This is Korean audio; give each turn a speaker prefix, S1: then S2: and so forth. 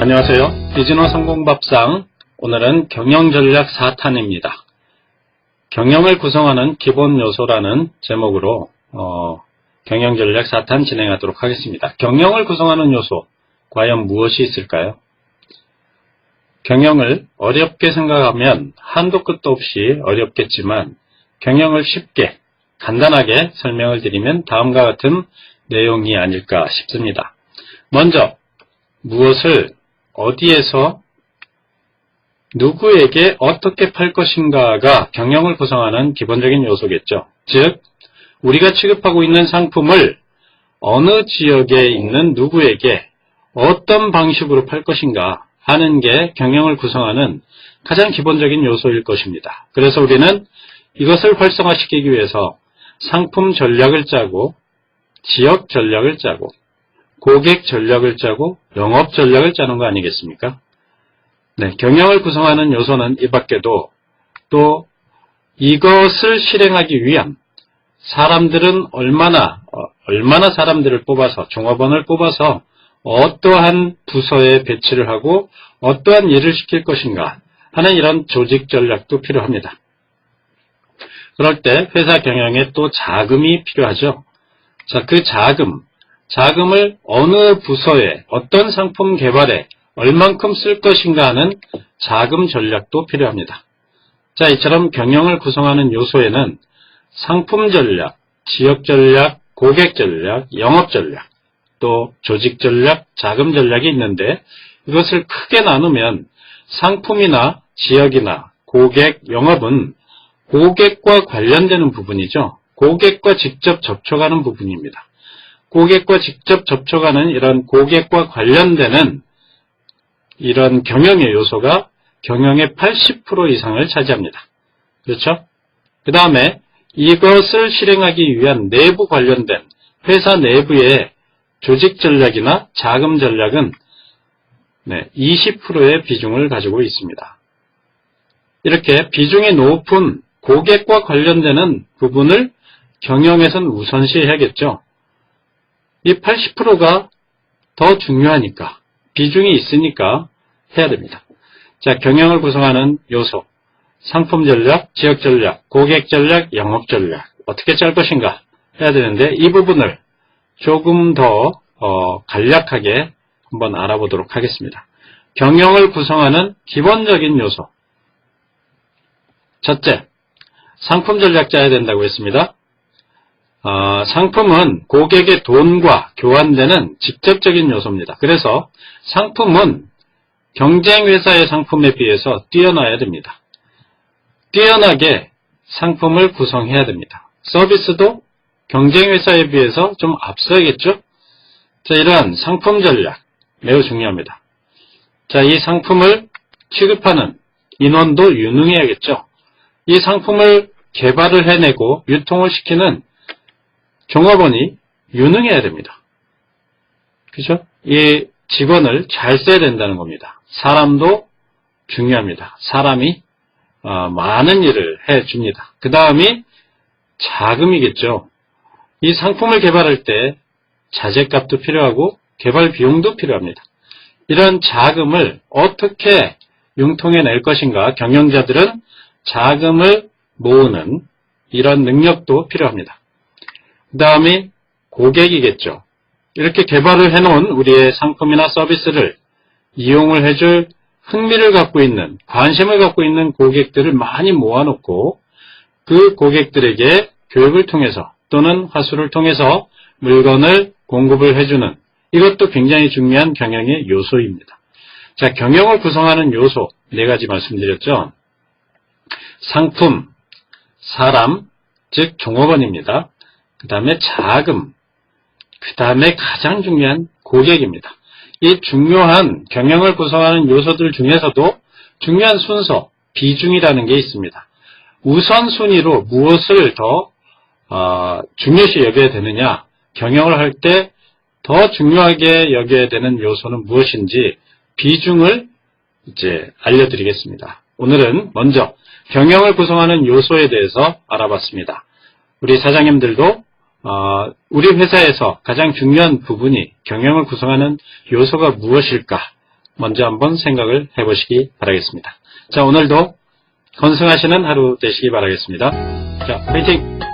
S1: 안녕하세요. 비즈노 성공밥상, 오늘은 경영전략 4탄입니다. 경영을 구성하는 기본 요소라는 제목으로 경영전략 4탄 진행하도록 하겠습니다. 경영을 구성하는 요소, 과연 무엇이 있을까요? 경영을 어렵게 생각하면 한도 끝도 없이 어렵겠지만, 경영을 쉽게 간단하게 설명을 드리면 다음과 같은 내용이 아닐까 싶습니다. 먼저 무엇을 어디에서 누구에게 어떻게 팔 것인가가 경영을 구성하는 기본적인 요소겠죠. 즉, 우리가 취급하고 있는 상품을 어느 지역에 있는 누구에게 어떤 방식으로 팔 것인가 하는 게 경영을 구성하는 가장 기본적인 요소일 것입니다. 그래서 우리는 이것을 활성화시키기 위해서 상품 전략을 짜고, 지역 전략을 짜고, 고객 전략을 짜고, 영업 전략을 짜는 거 아니겠습니까? 네, 경영을 구성하는 요소는 이 밖에도 또 이것을 실행하기 위한 사람들은 얼마나 사람들을 뽑아서, 종업원을 뽑아서 어떠한 부서에 배치를 하고 어떠한 일을 시킬 것인가 하는 이런 조직 전략도 필요합니다. 그럴 때 회사 경영에 또 자금이 필요하죠. 자, 그 자금을 어느 부서에, 어떤 상품 개발에 얼만큼 쓸 것인가 하는 자금 전략도 필요합니다. 자, 이처럼 경영을 구성하는 요소에는 상품 전략, 지역 전략, 고객 전략, 영업 전략, 또 조직 전략, 자금 전략이 있는데, 이것을 크게 나누면 상품이나 지역이나 고객, 영업은 고객과 관련되는 부분이죠. 고객과 직접 접촉하는 부분입니다. 고객과 직접 접촉하는 이런 고객과 관련되는 이런 경영의 요소가 경영의 80% 이상을 차지합니다. 그렇죠? 그 다음에 이것을 실행하기 위한 내부 관련된 회사 내부의 조직 전략이나 자금 전략은 20%의 비중을 가지고 있습니다. 이렇게 비중이 높은 고객과 관련되는 부분을 경영에선 우선시해야겠죠. 이 80%가 더 중요하니까, 비중이 있으니까 해야 됩니다. 자, 경영을 구성하는 요소, 상품 전략, 지역 전략, 고객 전략, 영업 전략, 어떻게 짤 것인가 해야 되는데, 이 부분을 조금 더 간략하게 한번 알아보도록 하겠습니다. 경영을 구성하는 기본적인 요소. 첫째, 상품 전략 짜야 된다고 했습니다. 상품은 고객의 돈과 교환되는 직접적인 요소입니다. 그래서 상품은 경쟁 회사의 상품에 비해서 뛰어나야 됩니다. 뛰어나게 상품을 구성해야 됩니다. 서비스도 경쟁 회사에 비해서 좀 앞서야겠죠? 자, 이러한 상품 전략 매우 중요합니다. 자, 이 상품을 취급하는 인원도 유능해야겠죠? 이 상품을 개발을 해내고 유통을 시키는 종업원이 유능해야 됩니다. 그죠? 이 직원을 잘 써야 된다는 겁니다. 사람도 중요합니다. 사람이 많은 일을 해줍니다. 그 다음이 자금이겠죠. 이 상품을 개발할 때 자재값도 필요하고 개발 비용도 필요합니다. 이런 자금을 어떻게 융통해낼 것인가, 경영자들은 자금을 모으는 이런 능력도 필요합니다. 그 다음에 고객이겠죠. 이렇게 개발을 해놓은 우리의 상품이나 서비스를 이용을 해줄 흥미를 갖고 있는, 관심을 갖고 있는 고객들을 많이 모아놓고 그 고객들에게 교육을 통해서 또는 화수를 통해서 물건을 공급을 해주는, 이것도 굉장히 중요한 경영의 요소입니다. 자, 경영을 구성하는 요소 4가지 말씀드렸죠. 상품, 사람, 즉 종업원입니다. 그 다음에 자금, 그 다음에 가장 중요한 고객입니다. 이 중요한 경영을 구성하는 요소들 중에서도 중요한 순서, 비중이라는 게 있습니다. 우선순위로 무엇을 더 중요시 여겨야 되느냐, 경영을 할 때 더 중요하게 여겨야 되는 요소는 무엇인지 비중을 이제 알려드리겠습니다. 오늘은 먼저 경영을 구성하는 요소에 대해서 알아봤습니다. 우리 사장님들도 우리 회사에서 가장 중요한 부분이 경영을 구성하는 요소가 무엇일까? 먼저 한번 생각을 해보시기 바라겠습니다. 자, 오늘도 건승하시는 하루 되시기 바라겠습니다. 자, 화이팅!